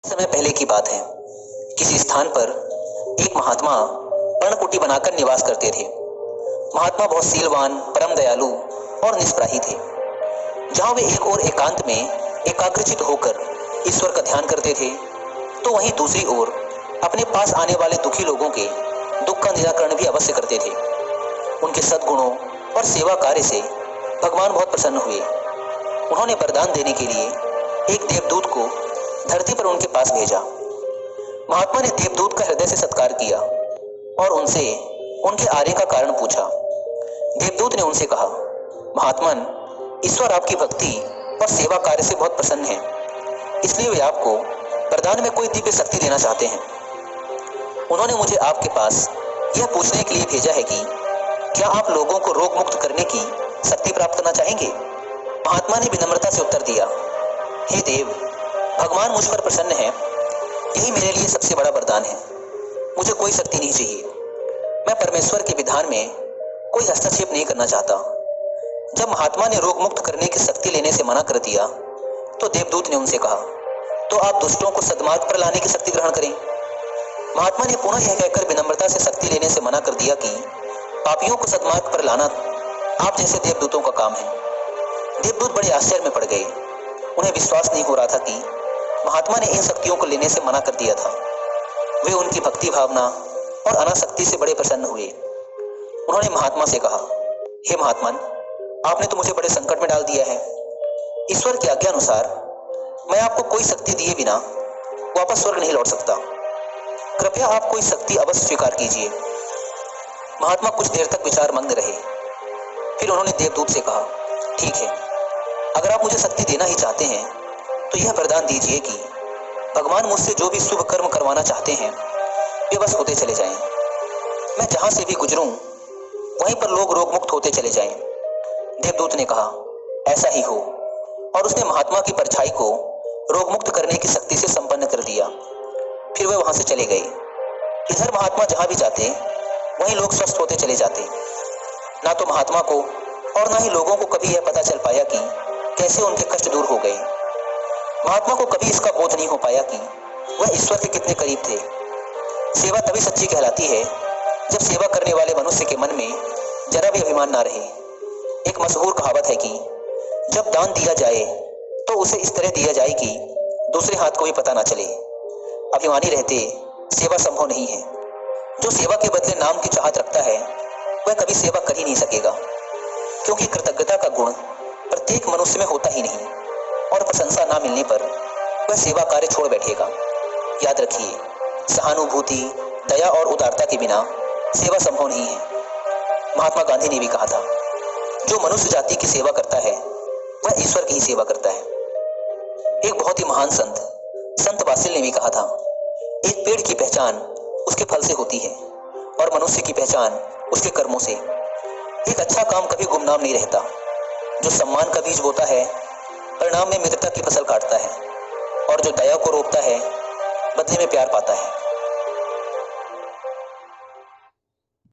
समय पहले की बात है। किसी स्थान पर एक महात्मा पर्णकुटी बनाकर निवास करते थे। महात्मा बहुत शीलवान, परम दयालु और निष्प्राही थे। जहां वे एक और एकांत में एकाग्रचित होकर ईश्वर का ध्यान करते थे, तो वहीं दूसरी ओर अपने पास आने वाले दुखी लोगों के दुख का निराकरण भी अवश्य करते थे। उनके सद्गुणों और सेवा कार्य से भगवान बहुत प्रसन्न हुए। उन्होंने वरदान देने के लिए एक देवदूत को धरती पर उनके पास भेजा। महात्मा ने देवदूत का हृदय से सत्कार किया और उनसे उनके आने का कारण पूछा। देवदूत ने उनसे कहा, महात्मन, ईश्वर आपकी भक्ति और सेवा कार्य से बहुत प्रसन्न है, इसलिए वे आपको वरदान में कोई दिव्य शक्ति देना चाहते हैं। उन्होंने मुझे आपके पास यह पूछने के लिए भेजा है कि क्या आप लोगों को रोग मुक्त करने की शक्ति प्राप्त करना चाहेंगे? महात्मा ने विनम्रता से उत्तर दिया, हे देव, भगवान मुझ पर प्रसन्न है, यही मेरे लिए सबसे बड़ा वरदान है। मुझे कोई शक्ति नहीं चाहिए। मैं परमेश्वर के विधान में कोई हस्तक्षेप नहीं करना चाहता। जब महात्मा ने रोग मुक्त करने की शक्ति लेने से मना कर दिया, तो देवदूत ने उनसे कहा, तो आप दुष्टों को सद्मार्ग पर लाने की शक्ति ग्रहण करें। महात्मा ने पुनः यह कहकर विनम्रता से शक्ति लेने से मना कर दिया कि पापियों को सद्मार्ग पर लाना आप जैसे देवदूतों का काम है। देवदूत बड़े आश्चर्य में पड़ गए। उन्हें विश्वास नहीं हो रहा था कि महात्मा ने इन शक्तियों को लेने से मना कर दिया था। वे उनकी भक्ति भावना और अनासक्ति से बड़े प्रसन्न हुए। उन्होंने महात्मा से कहा, हे महात्मन, आपने तो मुझे बड़े संकट में डाल दिया है। ईश्वर की आज्ञा अनुसार मैं आपको कोई शक्ति दिए बिना वापस स्वर्ग नहीं लौट सकता। कृपया आप कोई शक्ति अवश्य स्वीकार कीजिए। महात्मा कुछ देर तक विचार मग्न रहे। फिर उन्होंने देवदूत से कहा, ठीक है, अगर आप मुझे शक्ति देना ही चाहते हैं तो यह वरदान दीजिए कि भगवान मुझसे जो भी शुभ कर्म करवाना चाहते हैं वे बस होते चले जाएं। मैं जहां से भी गुजरूं वहीं पर लोग रोग मुक्त होते चले जाएं। देवदूत ने कहा, ऐसा ही हो, और उसने महात्मा की परछाई को रोग मुक्त करने की शक्ति से संपन्न कर दिया। फिर वे वहां से चले गए। इधर महात्मा जहां भी जाते वहीं लोग स्वस्थ होते चले जाते। ना तो महात्मा को और ना ही लोगों को कभी यह पता चल पाया कि कैसे उनके कष्ट दूर हो गए। महात्मा को कभी इसका बोध नहीं हो पाया कि वह ईश्वर के कितने करीब थे। सेवा तभी सच्ची कहलाती है जब सेवा करने वाले मनुष्य के मन में जरा भी अभिमान ना रहे। एक मशहूर कहावत है कि जब दान दिया जाए तो उसे इस तरह दिया जाए कि दूसरे हाथ को भी पता ना चले। अभिमानी रहते सेवा संभव नहीं है। जो सेवा के बदले नाम की चाहत रखता है वह कभी सेवा कर ही नहीं सकेगा, क्योंकि कृतज्ञता का गुण प्रत्येक मनुष्य में होता ही नहीं, और प्रशंसा ना मिलने पर वह सेवा कार्य छोड़ बैठेगा। याद रखिए, सहानुभूति, दया और उदारता के बिना सेवा संभव नहीं है। महात्मा गांधी ने भी कहा था, जो मनुष्य जाति की सेवा करता है वह ईश्वर की ही सेवा करता है। एक बहुत ही महान संत वासिल ने भी कहा था, एक पेड़ की पहचान उसके फल से होती है और मनुष्य की पहचान उसके कर्मों से। एक अच्छा काम कभी गुमनाम नहीं रहता। जो सम्मान का बीज बोता है परिणाम में मित्रता की फसल काटता है, और जो दया को रोपता है बदले में प्यार पाता है।